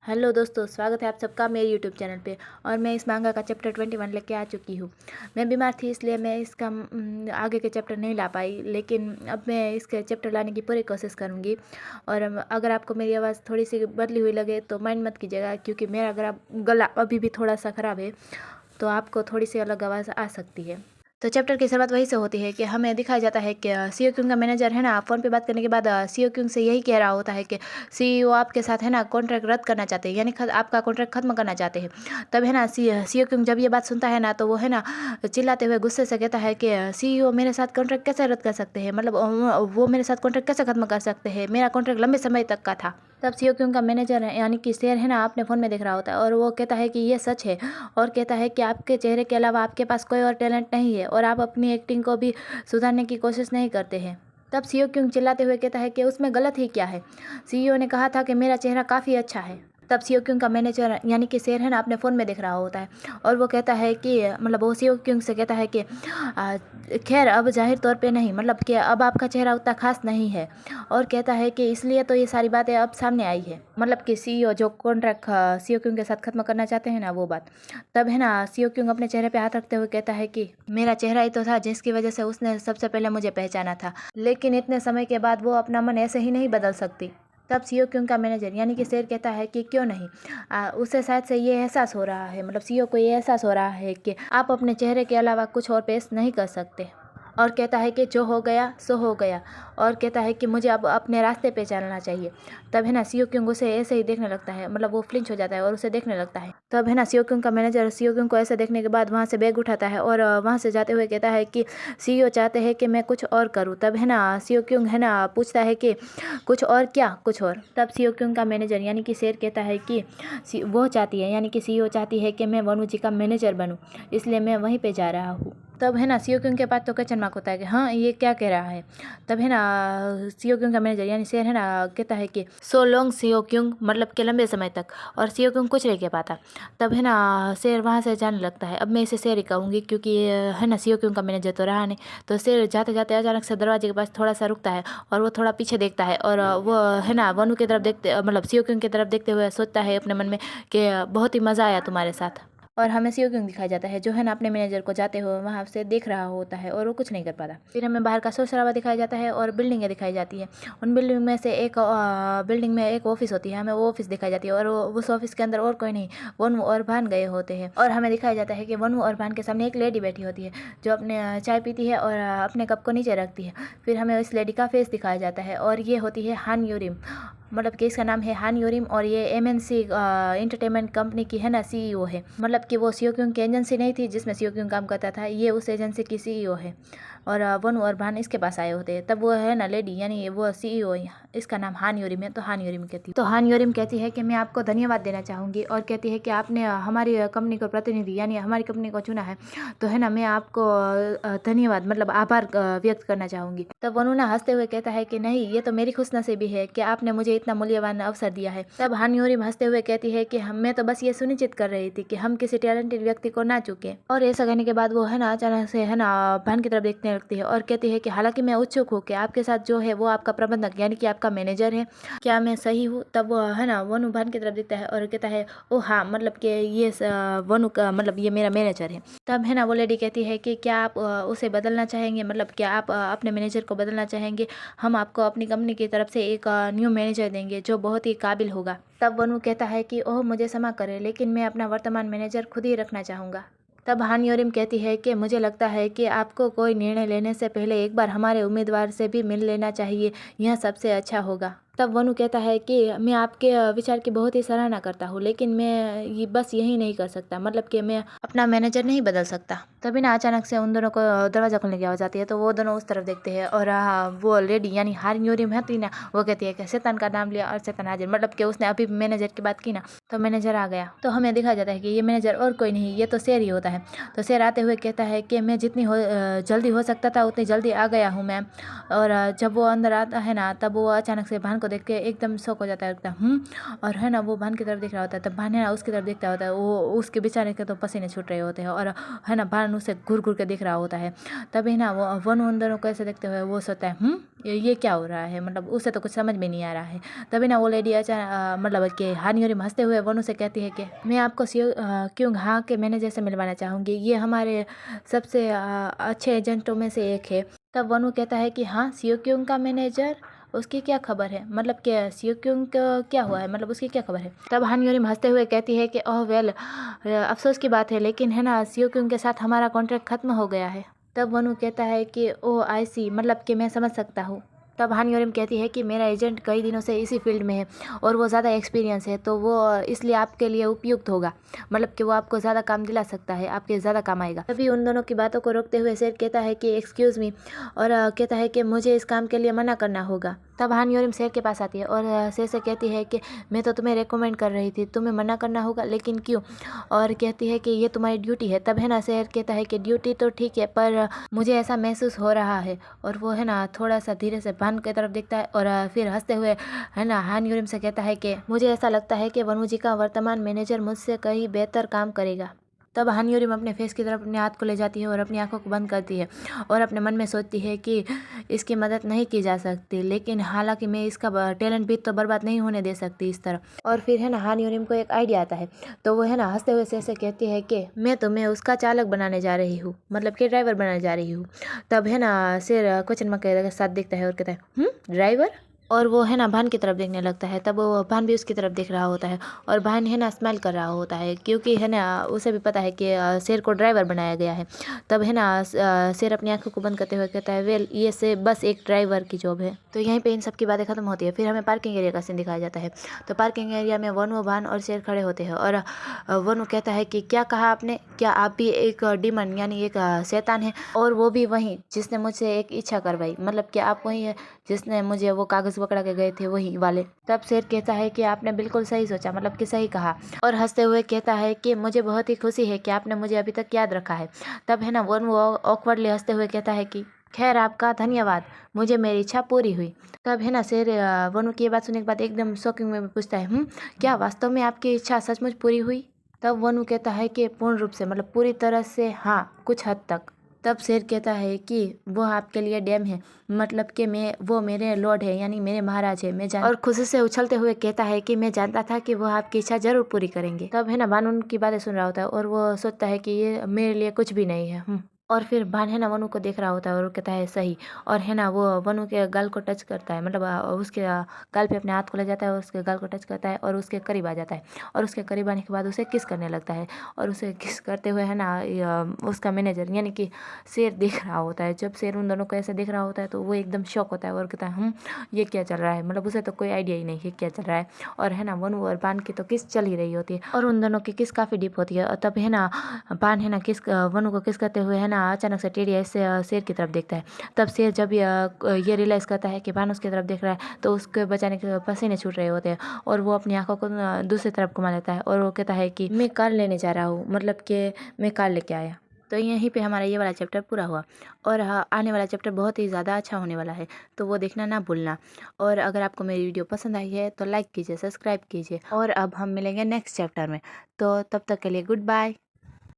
Hello दोस्तों, स्वागत है आप सबका मेरे यूट्यूब चैनल पे। और मैं इस मांगा का चैप्टर 21 लेके आ चुकी हूँ। मैं बीमार थी इसलिए मैं इसका आगे के चैप्टर नहीं ला पाई, लेकिन अब मैं इसके चैप्टर लाने की पूरी कोशिश करूँगी। और अगर आपको मेरी आवाज़ थोड़ी सी बदली हुई लगे तो माइंड मत कीजिएगा, क्योंकि मेरा अगर गला अभी भी थोड़ा सा ख़राब है तो आपको थोड़ी सी अलग आवाज़ आ सकती है। तो चैप्टर की शुरुआत वही से होती है कि हमें दिखाया जाता है कि सीईओ क्यूंग का मैनेजर है ना, फ़ोन पे बात करने के बाद सीईओ क्यूंग से यही कह रहा होता है कि सीईओ आपके साथ है ना कॉन्ट्रैक्ट रद्द करना चाहते हैं, यानी आपका कॉन्ट्रैक्ट खत्म करना चाहते हैं। तब है ना सीईओ क्यूंग जब ये बात सुनता है ना तो वो है ना चिल्लाते हुए गुस्से से कहता है कि सीईओ मेरे साथ कॉन्ट्रैक्ट कैसे रद्द कर सकते हैं, मतलब वो मेरे साथ कॉन्ट्रैक्ट कैसे खत्म कर सकते हैं, मेरा कॉन्ट्रैक्ट लंबे समय तक का था। तब सीईओ क्यूंग का मैनेजर है यानी कि शेर है ना अपने फ़ोन में देख रहा होता है और वो कहता है कि ये सच है, और कहता है कि आपके चेहरे के अलावा आपके पास कोई और टैलेंट नहीं है और आप अपनी एक्टिंग को भी सुधारने की कोशिश नहीं करते हैं। तब सीईओ क्यूंग चिल्लाते हुए कहता है कि उसमें गलत ही क्या है, सीईओ ने कहा था कि मेरा चेहरा काफ़ी अच्छा है। तब सीईओ क्यूंग का मैनेजर यानी कि शेर है ना अपने फ़ोन में देख रहा होता है और वो कहता है कि मतलब वो सीईओ क्यूंग से कहता है कि खैर अब जाहिर तौर पे नहीं, मतलब कि अब आपका चेहरा उतना खास नहीं है, और कहता है कि इसलिए तो ये सारी बातें अब सामने आई है, मतलब कि सीईओ जो कॉन्ट्रैक्ट सीईओ क्यूंग के साथ खत्म करना चाहते हैं ना वो बात। तब है ना सीईओ क्यूंग अपने चेहरे पे हाथ रखते हुए कहता है कि मेरा चेहरा ही तो था जिसकी वजह से उसने सबसे पहले मुझे पहचाना था, लेकिन इतने समय के बाद वो अपना मन ऐसे ही नहीं बदल सकती। तब सीईओ क्यूंग का मैनेजर यानी कि शेर कहता है कि क्यों नहीं, उसे शायद से ये एहसास हो रहा है, मतलब सीईओ को ये एहसास हो रहा है कि आप अपने चेहरे के अलावा कुछ और पेश नहीं कर सकते, और कहता है कि जो हो गया सो हो गया, और कहता है कि मुझे अब अपने रास्ते पे चलना चाहिए। तब है ना सीईओ क्यूंग उसे ऐसे ही देखने लगता है, मतलब वो फ्लिंच हो जाता है और उसे देखने लगता है। तब है ना सीईओ क्यूंग का मैनेजर सीईओ क्यूंग को ऐसे देखने के बाद वहाँ से बैग उठाता है और वहाँ से जाते हुए कहता है कि सीईओ चाहते हैं कि मैं कुछ और करूँ। तब है ना सीईओ क्यूंग है ना पूछता है कि कुछ और क्या, कुछ और। तब सीईओ क्यूंग का मैनेजर यानी कि शेर कहता है कि वो चाहती है यानी कि सीईओ चाहती है कि मैं वनु जी का मैनेजर बनूँ, इसलिए मैं वहीं पे जा रहा हूँ। तब है ना सीईओ क्यूंग के पास तो क्वेश्चन मार्क होता है कि हाँ ये क्या कह रहा है। तब है ना सीईओ क्यूंग का मैनेजर यानी शेर है ना कहता है कि सो लॉन्ग सीईओ क्यूंग, मतलब कि लंबे समय तक, और सीईओ क्यूंग कुछ नहीं कह पाता। तब है ना शेर वहाँ से जाने लगता है, अब मैं इसे शेर ही कहूँगी क्योंकि ये है ना सीईओ क्यूंग का मैनेजर तो रहा नहीं। तो शेर जाते जाते अचानक से दरवाजे के पास थोड़ा सा रुकता है और वो थोड़ा पीछे देखता है, और वो है ना वनु की तरफ देखते, मतलब सीईओ क्यूंग की तरफ देखते हुए सोचता है अपने मन में कि बहुत ही मज़ा आया तुम्हारे साथ। और हमें सीईओ क्यूंग दिखाया जाता है जो है ना अपने मैनेजर को जाते हुए वहाँ से देख रहा होता है और वो कुछ नहीं कर पाता। फिर हमें बाहर का शोर शराबा दिखाया जाता है और बिल्डिंगें दिखाई जाती है। उन बिल्डिंग में से एक बिल्डिंग में एक ऑफिस होती है, हमें वो ऑफिस दिखाई जाती है, और उस ऑफिस के अंदर और कोई नहीं, वनु और भान गए होते हैं। और हमें दिखाया जाता है कि वनु और भान के सामने एक लेडी बैठी होती है जो अपने चाय पीती है और अपने कप को नीचे रखती है। फिर हमें इस लेडी का फेस दिखाया जाता है और ये होती है हान यूरिम, मतलब कि इसका नाम है हान यूरिम, और ये एमएनसी एंटरटेनमेंट कंपनी की है ना सीईओ है, मतलब कि वो सीईओ क्यूंग की एजेंसी नहीं थी जिसमें सीईओ क्यूंग काम करता था, ये उस एजेंसी की सीईओ है। और वनु और भान इसके पास आए होते हैं। तब वो है ना लेडी यानी वो सीईओ, इसका नाम हान यूरिम है, तो हान यूरिम कहती है, तो हान यूरिम कहती है कि मैं आपको धन्यवाद देना चाहूँगी, और कहती है कि आपने हमारी कंपनी को प्रतिनिधि यानी हमारी कंपनी को चुना है, तो है ना मैं आपको धन्यवाद मतलब आभार व्यक्त करना चाहूँगी। तब वनु ना हंसते हुए कहता है कि नहीं, ये तो मेरी खुशनसीबी है कि आपने मुझे इतना मूल्यवान अवसर दिया है। तब हान यूरिम हंसते हुए कहती है कि मैं तो बस ये सुनिश्चित कर रही थी कि हम किसी टैलेंटेड व्यक्ति को ना चुके। और ऐसा कहने के बाद वो है ना अचानक से है ना भान की तरफ देखने लगती है और कहती है कि हालांकि मैं उत्सुक हूँ कि आपके साथ जो है वो आपका प्रबंधक यानी कि आपका मैनेजर है, क्या मैं सही हूँ। तब वो है ना वनु भान की तरफ देखता है और कहता है ओ हाँ, मतलब कि ये वनु का मतलब ये मेरा मैनेजर है। तब है ना वो लेडी कहती है कि क्या आप उसे बदलना चाहेंगे, मतलब क्या आप अपने मैनेजर को बदलना चाहेंगे, हम आपको अपनी कंपनी की तरफ से एक न्यू मैनेजर देंगे जो बहुत ही काबिल होगा। तब वनु कहता है कि ओह मुझे क्षमा करें, लेकिन मैं अपना वर्तमान मैनेजर खुद ही रखना चाहूँगा। तब हान यूरिम कहती है कि मुझे लगता है कि आपको कोई निर्णय लेने से पहले एक बार हमारे उम्मीदवार से भी मिल लेना चाहिए, यह सबसे अच्छा होगा। तब वनु कहता है कि मैं आपके विचार की बहुत ही सराहना करता हूँ, लेकिन मैं ये बस यही नहीं कर सकता, मतलब कि मैं अपना मैनेजर नहीं बदल सकता। तभी ना अचानक से उन दोनों को दरवाजा खोलने की आवाज़ आती है, तो वो दोनों उस तरफ देखते हैं और वो लेडी यानी हान यूरिम है ना, वो कहती है कि शैतान का नाम लिया और शैतान हाजिर, मतलब कि उसने अभी मैनेजर की बात की ना तो मैनेजर आ गया। तो हमें दिखाया जाता है कि ये मैनेजर और कोई नहीं, ये तो शेर ही होता है। तो शेर आते हुए कहता है कि मैं जितनी जल्दी हो सकता था उतनी जल्दी आ गया हूँ मैम। और जब वो अंदर आता है ना तब वो अचानक से भान को देख के एकदम शौक हो जाता है, लगता है और है ना वो भान की तरफ देख रहा होता है। तब भान है ना उसकी तरफ देखता होता है, वो उसके बेचारे के तो पसीने छूट रहे होते हैं और है ना भान उसे घूर घूर के देख रहा होता है। तभी ना वो वनु उन दोनों को ऐसे देखते हुए वो सोचता है ये क्या हो रहा है, मतलब उसे तो कुछ समझ में नहीं आ रहा है। तभी ना वो लेडी अचानक मतलब कि हानियोरी हंसते हुए वनु से कहती है कि मैं आपको क्यों हाँ के मैनेजर से मिलवाना चाहूँगी, ये हमारे सबसे अच्छे एजेंटों में से एक है। तब वनु कहता है कि हाँ सीओ क्यों का मैनेजर, उसकी क्या खबर है, मतलब कि सीओ क्यों का क्या हुआ है, मतलब उसकी क्या खबर है। तब हानियोरी हंसते हुए कहती है कि ओह वेल अफसोस की बात है, लेकिन है ना सीओ क्यों के साथ हमारा कॉन्ट्रैक्ट खत्म हो गया है। तब वनु कहता है कि ओह आई सी, मतलब कि मैं समझ सकता हूँ। तब हानियोरिम कहती है कि मेरा एजेंट कई दिनों से इसी फील्ड में है और वो ज़्यादा एक्सपीरियंस है, तो वो इसलिए आपके लिए उपयुक्त होगा, मतलब कि वो आपको ज़्यादा काम दिला सकता है, आपके ज़्यादा काम आएगा। तभी उन दोनों की बातों को रोकते हुए शेर कहता है कि एक्सक्यूज़ मी, और कहता है कि मुझे इस काम के लिए मना करना होगा। तब हानियोरिम शेर के पास आती है और शेर से कहती है कि मैं तो तुम्हें रिकमेंड कर रही थी, तुम्हें मना करना होगा, लेकिन क्यों, और कहती है कि ये तुम्हारी ड्यूटी है। तब है ना शेर कहता है कि ड्यूटी तो ठीक है, पर मुझे ऐसा महसूस हो रहा है, और वो है ना थोड़ा सा धीरे से भान की तरफ देखता है और फिर हंसते हुए है ना हानियोरिम से कहता है कि मुझे ऐसा लगता है कि वनु जी का वर्तमान मैनेजर मुझसे कहीं बेहतर काम करेगा। तब हानियोरिम अपने फेस की तरफ अपने हाथ को ले जाती है और अपनी आंखों को बंद करती है और अपने मन में सोचती है कि इसकी मदद नहीं की जा सकती, लेकिन हालांकि मैं इसका टैलेंट भी तो बर्बाद नहीं होने दे सकती इस तरह। और फिर है ना हानियोरिम को एक आइडिया आता है, तो वो है ना हंसते हुए शेर से कहती है कि मैं तुम्हें उसका चालक बनाने जा रही हूँ, मतलब कि ड्राइवर बनाने जा रही हूँ। तब है ना शेर क्वेश्चन मार्क के साथ देखता है और कहता है ड्राइवर, और वो है ना भान की तरफ देखने लगता है। तब वो भान भी उसकी तरफ देख रहा होता है और भान है ना स्माइल कर रहा होता है, क्योंकि है ना उसे भी पता है कि शेर को ड्राइवर बनाया गया है। तब है ना शेर अपनी आंखों को बंद करते हुए कहता है वेल ये से बस एक ड्राइवर की जॉब है। तो यहीं पे इन सब की बातें खत्म होती है। फिर हमें पार्किंग एरिया का सीन दिखाया जाता है। तो पार्किंग एरिया में वनु, भान और शेर खड़े होते हैं और वनु कहता है कि क्या कहा आपने, क्या आप भी एक डीमन यानी एक शैतान है, और वो भी वही जिसने मुझसे एक इच्छा करवाई, मतलब कि आप वही है जिसने मुझे वो कागज पकड़ा के गए थे, वही वाले। तब शेर कहता है कि आपने बिल्कुल सही सोचा, मतलब कि सही कहा, और हंसते हुए कहता है कि मुझे बहुत ही खुशी है कि आपने मुझे अभी तक याद रखा है। तब है ना वो ऑकवर्डली हंसते हुए कहता है कि खैर आपका धन्यवाद, मुझे मेरी इच्छा पूरी हुई। तब है ना शेर वनु की ये बात सुनने के बाद एकदम शॉकिंग में पूछता है क्या वास्तव में आपकी इच्छा सचमुच पूरी हुई। तब वनु कहता है कि पूर्ण रूप से, मतलब पूरी तरह से हाँ, कुछ हद तक। तब शेर कहता है कि वो आपके लिए डैम है, मतलब कि वो मेरे लॉर्ड है, यानी मेरे महाराज है, मैं जान, और खुशी से उछलते हुए कहता है कि मैं जानता था कि वो आपकी इच्छा जरूर पूरी करेंगे। तब है ना भान उनकी बातें सुन रहा होता है और वो सोचता है कि ये मेरे लिए कुछ भी नहीं है। और फिर भान है ना वनु को देख रहा होता है और वो कहता है सही, और है ना वो वनु के गाल को टच करता है, मतलब उसके गाल पे अपने हाथ को ले जाता है और उसके गाल को टच करता है और उसके करीब आ जाता है, और उसके करीब आने के बाद उसे किस करने लगता है। और उसे किस करते हुए है ना उसका मैनेजर यानी कि शेर देख रहा होता है। जब शेर उन दोनों को ऐसे देख रहा होता है तो वो एकदम शॉक होता है और कहता है ये क्या चल रहा है, मतलब उसे तो कोई आइडिया ही नहीं है क्या चल रहा है। और है ना वनु और बान की तो किस चल ही रही होती है और उन दोनों की किस काफ़ी डीप होती है। और तब है ना बान है ना किस वनु को किस करते हुए है ना अचानक से टेढ़ी ऐसे शेर की तरफ देखता है। तब शेर जब ये रियलाइज़ करता है कि बान उसकी तरफ देख रहा है तो उसके बचाने के पसीने छूट रहे होते हैं और वो अपनी आंखों को दूसरी तरफ घुमा लेता है और वो कहता है कि मैं कार लेने जा रहा हूँ, मतलब कि मैं कार लेके आया। तो यहीं पे हमारा ये वाला चैप्टर पूरा हुआ, और आने वाला चैप्टर बहुत ही ज़्यादा अच्छा होने वाला है, तो वो देखना ना भूलना। और अगर आपको मेरी वीडियो पसंद आई है तो लाइक कीजिए, सब्सक्राइब कीजिए, और अब हम मिलेंगे नेक्स्ट चैप्टर में। तो तब तक के लिए गुड बाय।